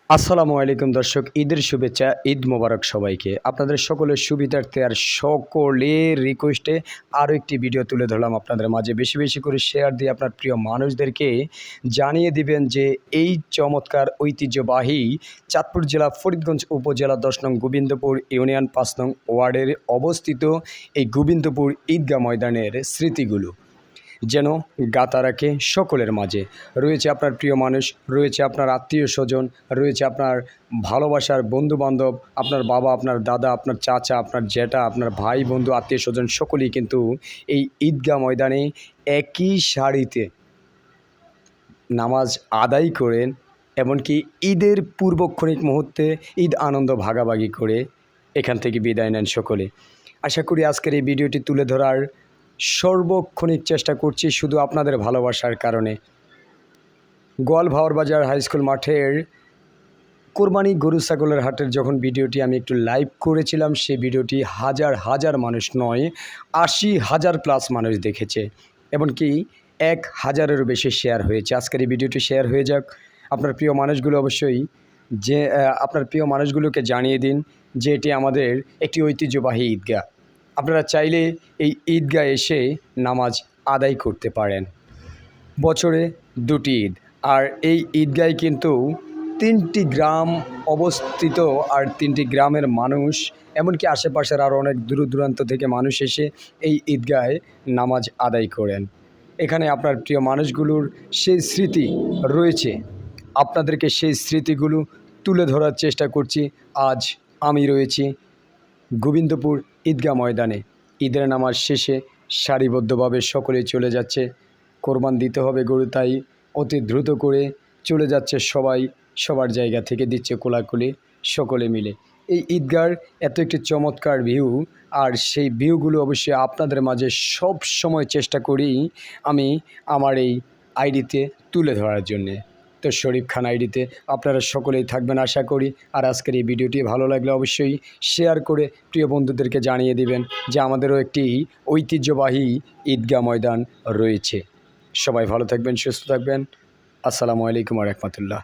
আসসালামু আলাইকুম দর্শক, ঈদের শুভেচ্ছা, ঈদ মোবারক সবাইকে। আপনাদের সকলের সুবিধার্থে আর সকলের রিকোয়েস্টে আরও একটি ভিডিও তুলে ধরলাম আপনাদের মাঝে। বেশি বেশি করে শেয়ার দিয়ে আপনার প্রিয় মানুষদেরকে জানিয়ে দিবেন যে এই চমৎকার ঐতিহ্যবাহী চাঁদপুর জেলা ফরিদগঞ্জ উপজেলা ১০ নং গোবিন্দপুর ইউনিয়ন ৫ নং ওয়ার্ডের অবস্থিত এই গোবিন্দপুর ঈদগাহ ময়দানের স্মৃতিগুলো যেন গাঁথা রাখে সকলের মাঝে। রয়েছে আপনার প্রিয় মানুষ, রয়েছে আপনার আত্মীয় স্বজন, রয়েছে আপনার ভালোবাসার বন্ধুবান্ধব, আপনার বাবা, আপনার দাদা, আপনার চাচা, আপনার জ্যাঠা, আপনার ভাই বন্ধু আত্মীয় স্বজন সকলেই কিন্তু এই ঈদগাহ ময়দানে একই সারিতে নামাজ আদায় করেন। এমনকি ঈদের পূর্বক্ষণিক মুহূর্তে ঈদ আনন্দ ভাগাভাগি করে এখান থেকে বিদায় নেন সকলে। আশা করি আজকের এই ভিডিওটি তুলে ধরার সর্বক্ষণিক চেষ্টা করছি শুধু আপনাদের ভালোবাসার কারণে। গোয়ালভাওয়ার বাজার হাই স্কুল মাঠের কোরবানি গরু ছাগলের হাটের যখন ভিডিওটি আমি একটু লাইভ করেছিলাম, সেই ভিডিওটি হাজার হাজার মানুষ নয় ৮০,০০০ প্লাস মানুষ দেখেছে, এমনকি ১,০০০-এরও বেশি শেয়ার হয়েছে। আজকের এই ভিডিওটি শেয়ার হয়ে যাক। আপনার প্রিয় মানুষগুলো অবশ্যই আপনার প্রিয় মানুষগুলোকে জানিয়ে দিন যে এটি আমাদের একটি ঐতিহ্যবাহী ঈদগাহ। আপনারা চাইলে এই ঈদগাহ এসে নামাজ আদায় করতে পারেন। বছরে দুটি ঈদ, আর এই ঈদগাহে কিন্তু ৩টি গ্রাম অবস্থিত, আর ৩টি গ্রামের মানুষ এমনকি আশেপাশের আরও অনেক দূর দূরান্ত থেকে মানুষ এসে এই ঈদগাহে নামাজ আদায় করেন। এখানে আপনার প্রিয় মানুষগুলোর সেই স্মৃতি রয়েছে, আপনাদেরকে সেই স্মৃতিগুলো তুলে ধরার চেষ্টা করছি। আজ আমি রয়েছি গোবিন্দপুর ঈদগাহ ময়দানে। ঈদের নামাজ শেষে সারিবদ্ধভাবে সকলে চলে যাচ্ছে, কোরবান দিতে হবে গরু, তাই অতি দ্রুত করে চলে যাচ্ছে সবাই, সবার জায়গা থেকে দিচ্ছে কোলাকুলি সকলে মিলে। এই ঈদগাহর এত একটি চমৎকার ভিউ, আর সেই ভিউগুলো অবশ্যই আপনাদের মাঝে সব সময় চেষ্টা করি আমি আমার এই আইডিতে তুলে ধরার জন্যে। তো শরীফ খান আইডিতে আপনারা সকলেই থাকবেন আশা করি। আর আজকের এই ভিডিওটি ভালো লাগলে অবশ্যই শেয়ার করে প্রিয় বন্ধুদেরকে জানিয়ে দিবেন যে আমাদেরও একটি ঐতিহ্যবাহী ঈদগাহ ময়দান রয়েছে। সবাই ভালো থাকবেন, সুস্থ থাকবেন। আসসালামু আলাইকুম ওয়া রাহমাতুল্লাহ।